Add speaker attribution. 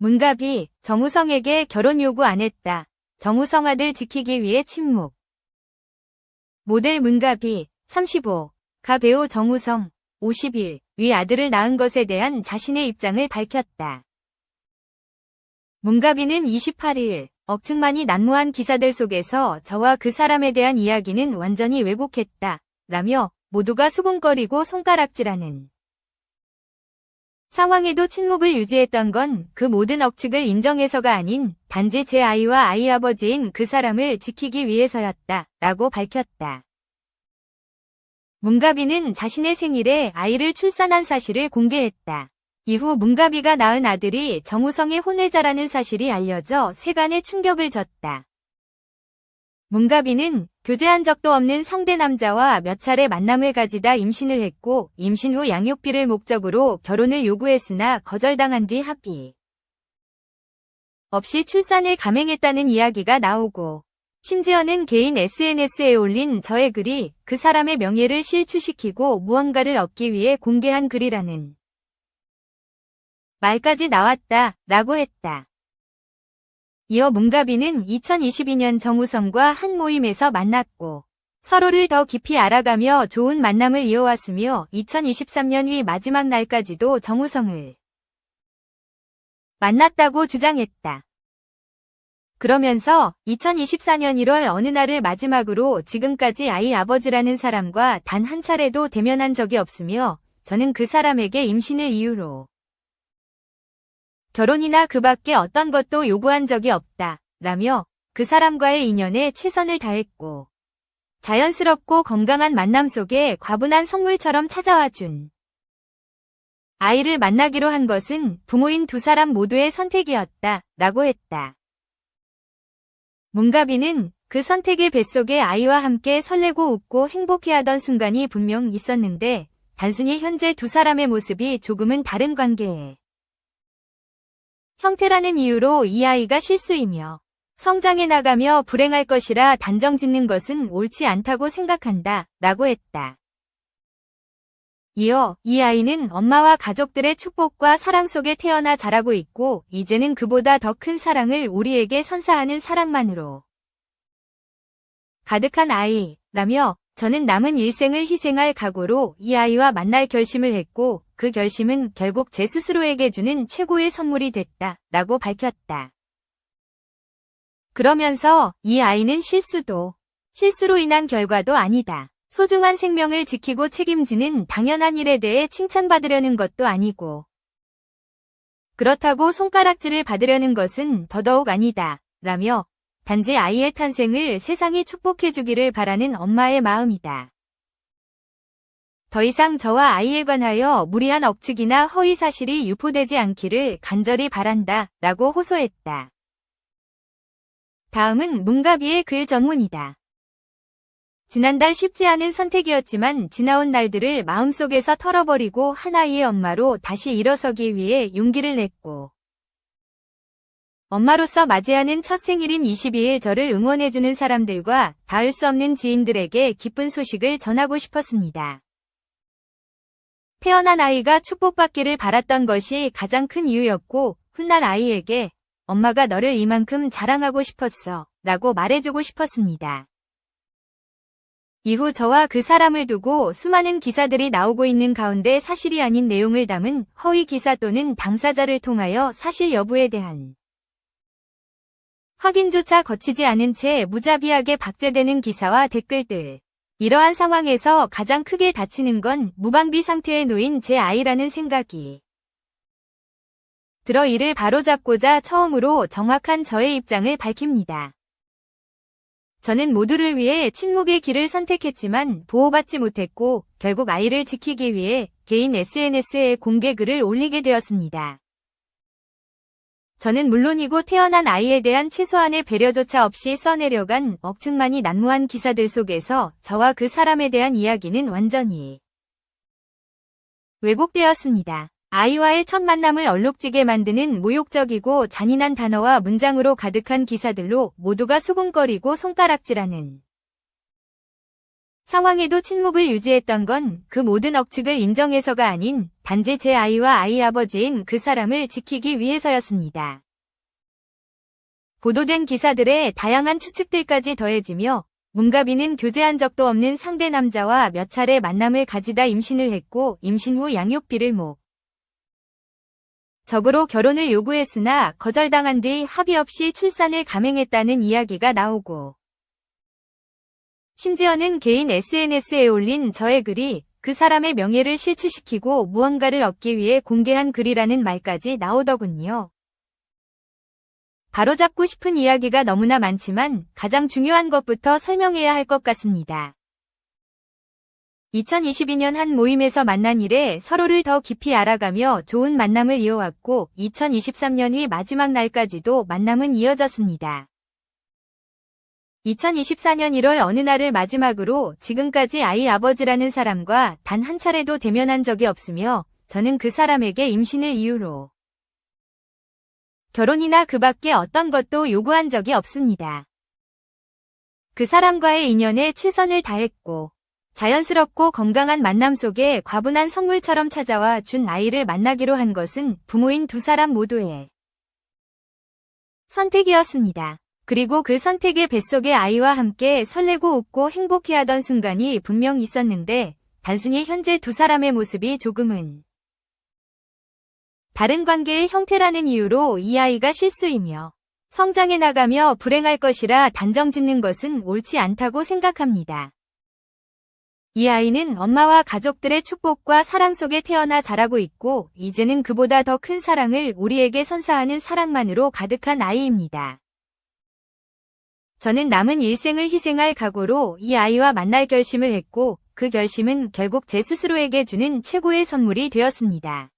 Speaker 1: 문갑이 정우성에게 결혼 요구 안 했다. 정우성 아들 지키기 위해 침묵. 모델 문갑이 35가 배우 정우성 51 위 아들을 낳은 것에 대한 자신의 입장을 밝혔다. 문갑이는 28일 억측만이 난무한 기사들 속에서 저와 그 사람에 대한 이야기는 완전히 왜곡했다. 라며 모두가 수군거리고 손가락질하는 상황에도 침묵을 유지했던 건 그 모든 억측을 인정해서가 아닌 단지 제 아이와 아이 아버지인 그 사람을 지키기 위해서였다. 라고 밝혔다. 문갑이는 자신의 생일에 아이를 출산한 사실을 공개했다. 이후 문갑이가 낳은 아들이 정우성의 혼외자라는 사실이 알려져 세간에 충격을 줬다. 문갑이는 교제한 적도 없는 상대 남자와 몇 차례 만남을 가지다 임신을 했고 임신 후 양육비를 목적으로 결혼을 요구했으나 거절당한 뒤 합의 없이 출산을 감행했다는 이야기가 나오고 심지어는 개인 SNS에 올린 저의 글이 그 사람의 명예를 실추시키고 무언가를 얻기 위해 공개한 글이라는 말까지 나왔다. 라고 했다. 이어 문갑이는 2022년 정우성과 한 모임에서 만났고 서로를 더 깊이 알아가며 좋은 만남을 이어왔으며 2023년 위 마지막 날까지도 정우성을 만났다고 주장했다. 그러면서 2024년 1월 어느 날을 마지막으로 지금까지 아이 아버지라는 사람과 단 한 차례도 대면한 적이 없으며 저는 그 사람에게 임신을 이유로 결혼이나 그 밖에 어떤 것도 요구한 적이 없다. 라며 그 사람과의 인연에 최선을 다했고 자연스럽고 건강한 만남 속에 과분한 선물처럼 찾아와 준 아이를 만나기로 한 것은 부모인 두 사람 모두의 선택이었다. 라고 했다. 문갑이는 그 선택의 뱃속에 아이와 함께 설레고 웃고 행복해하던 순간이 분명 있었는데 단순히 현재 두 사람의 모습이 조금은 다른 관계에 형태라는 이유로 이 아이가 실수이며 성장해 나가며 불행할 것이라 단정 짓는 것은 옳지 않다고 생각한다. 라고 했다. 이어 이 아이는 엄마와 가족들의 축복과 사랑 속에 태어나 자라고 있고 이제는 그보다 더 큰 사랑을 우리에게 선사하는 사랑만으로 가득한 아이라며 저는 남은 일생을 희생할 각오로 이 아이와 만날 결심을 했고 그 결심은 결국 제 스스로에게 주는 최고의 선물이 됐다. 라고 밝혔다. 그러면서 이 아이는 실수로 인한 결과도 아니다. 소중한 생명을 지키고 책임지는 당연한 일에 대해 칭찬받으려는 것도 아니고 그렇다고 손가락질을 받으려는 것은 더더욱 아니다. 라며 단지 아이의 탄생을 세상이 축복해주기를 바라는 엄마의 마음이다. 더 이상 저와 아이에 관하여 무리한 억측이나 허위 사실이 유포되지 않기를 간절히 바란다. 라고 호소했다. 다음은 문갑이의 글 전문이다. 지난달 쉽지 않은 선택이었지만 지나온 날들을 마음속에서 털어버리고 한 아이의 엄마로 다시 일어서기 위해 용기를 냈고 엄마로서 맞이하는 첫 생일인 22일 저를 응원해주는 사람들과 닿을 수 없는 지인들에게 기쁜 소식을 전하고 싶었습니다. 태어난 아이가 축복받기를 바랐던 것이 가장 큰 이유였고 훗날 아이에게 엄마가 너를 이만큼 자랑하고 싶었어 라고 말해주고 싶었습니다. 이후 저와 그 사람을 두고 수많은 기사들이 나오고 있는 가운데 사실이 아닌 내용을 담은 허위 기사 또는 당사자를 통하여 사실 여부에 대한 확인조차 거치지 않은 채 무자비하게 박제되는 기사와 댓글들. 이러한 상황에서 가장 크게 다치는 건 무방비 상태에 놓인 제 아이라는 생각이 들어 이를 바로잡고자 처음으로 정확한 저의 입장을 밝힙니다. 저는 모두를 위해 침묵의 길을 선택했지만 보호받지 못했고 결국 아이를 지키기 위해 개인 SNS에 공개 글을 올리게 되었습니다. 저는 물론이고 태어난 아이에 대한 최소한의 배려조차 없이 써내려간 억측만이 난무한 기사들 속에서 저와 그 사람에 대한 이야기는 완전히 왜곡되었습니다. 아이와의 첫 만남을 얼룩지게 만드는 모욕적이고 잔인한 단어와 문장으로 가득한 기사들로 모두가 수군거리고 손가락질하는 상황에도 침묵을 유지했던 건 그 모든 억측을 인정해서가 아닌 단지 제 아이와 아이 아버지인 그 사람을 지키기 위해서였습니다. 보도된 기사들의 다양한 추측들까지 더해지며 문가빈은 교제한 적도 없는 상대 남자와 몇 차례 만남을 가지다 임신을 했고 임신 후 양육비를 적으로 결혼을 요구했으나 거절당한 뒤 합의 없이 출산을 감행했다는 이야기가 나오고 심지어는 개인 SNS에 올린 저의 글이 그 사람의 명예를 실추시키고 무언가를 얻기 위해 공개한 글이라는 말까지 나오더군요. 바로잡고 싶은 이야기가 너무나 많지만 가장 중요한 것부터 설명해야 할 것 같습니다. 2022년 한 모임에서 만난 이래 서로를 더 깊이 알아가며 좋은 만남을 이어왔고 2023년의 마지막 날까지도 만남은 이어졌습니다. 2024년 1월 어느 날을 마지막으로 지금까지 아이 아버지라는 사람과 단 한 차례도 대면한 적이 없으며 저는 그 사람에게 임신을 이유로 결혼이나 그 밖에 어떤 것도 요구한 적이 없습니다. 그 사람과의 인연에 최선을 다했고 자연스럽고 건강한 만남 속에 과분한 선물처럼 찾아와 준 아이를 만나기로 한 것은 부모인 두 사람 모두의 선택이었습니다. 그리고 그 선택의 뱃속의 아이와 함께 설레고 웃고 행복해하던 순간이 분명 있었는데 단순히 현재 두 사람의 모습이 조금은 다른 관계의 형태라는 이유로 이 아이가 실수이며 성장해 나가며 불행할 것이라 단정 짓는 것은 옳지 않다고 생각합니다. 이 아이는 엄마와 가족들의 축복과 사랑 속에 태어나 자라고 있고 이제는 그보다 더 큰 사랑을 우리에게 선사하는 사랑만으로 가득한 아이입니다. 저는 남은 일생을 희생할 각오로 이 아이와 만날 결심을 했고 그 결심은 결국 제 스스로에게 주는 최고의 선물이 되었습니다.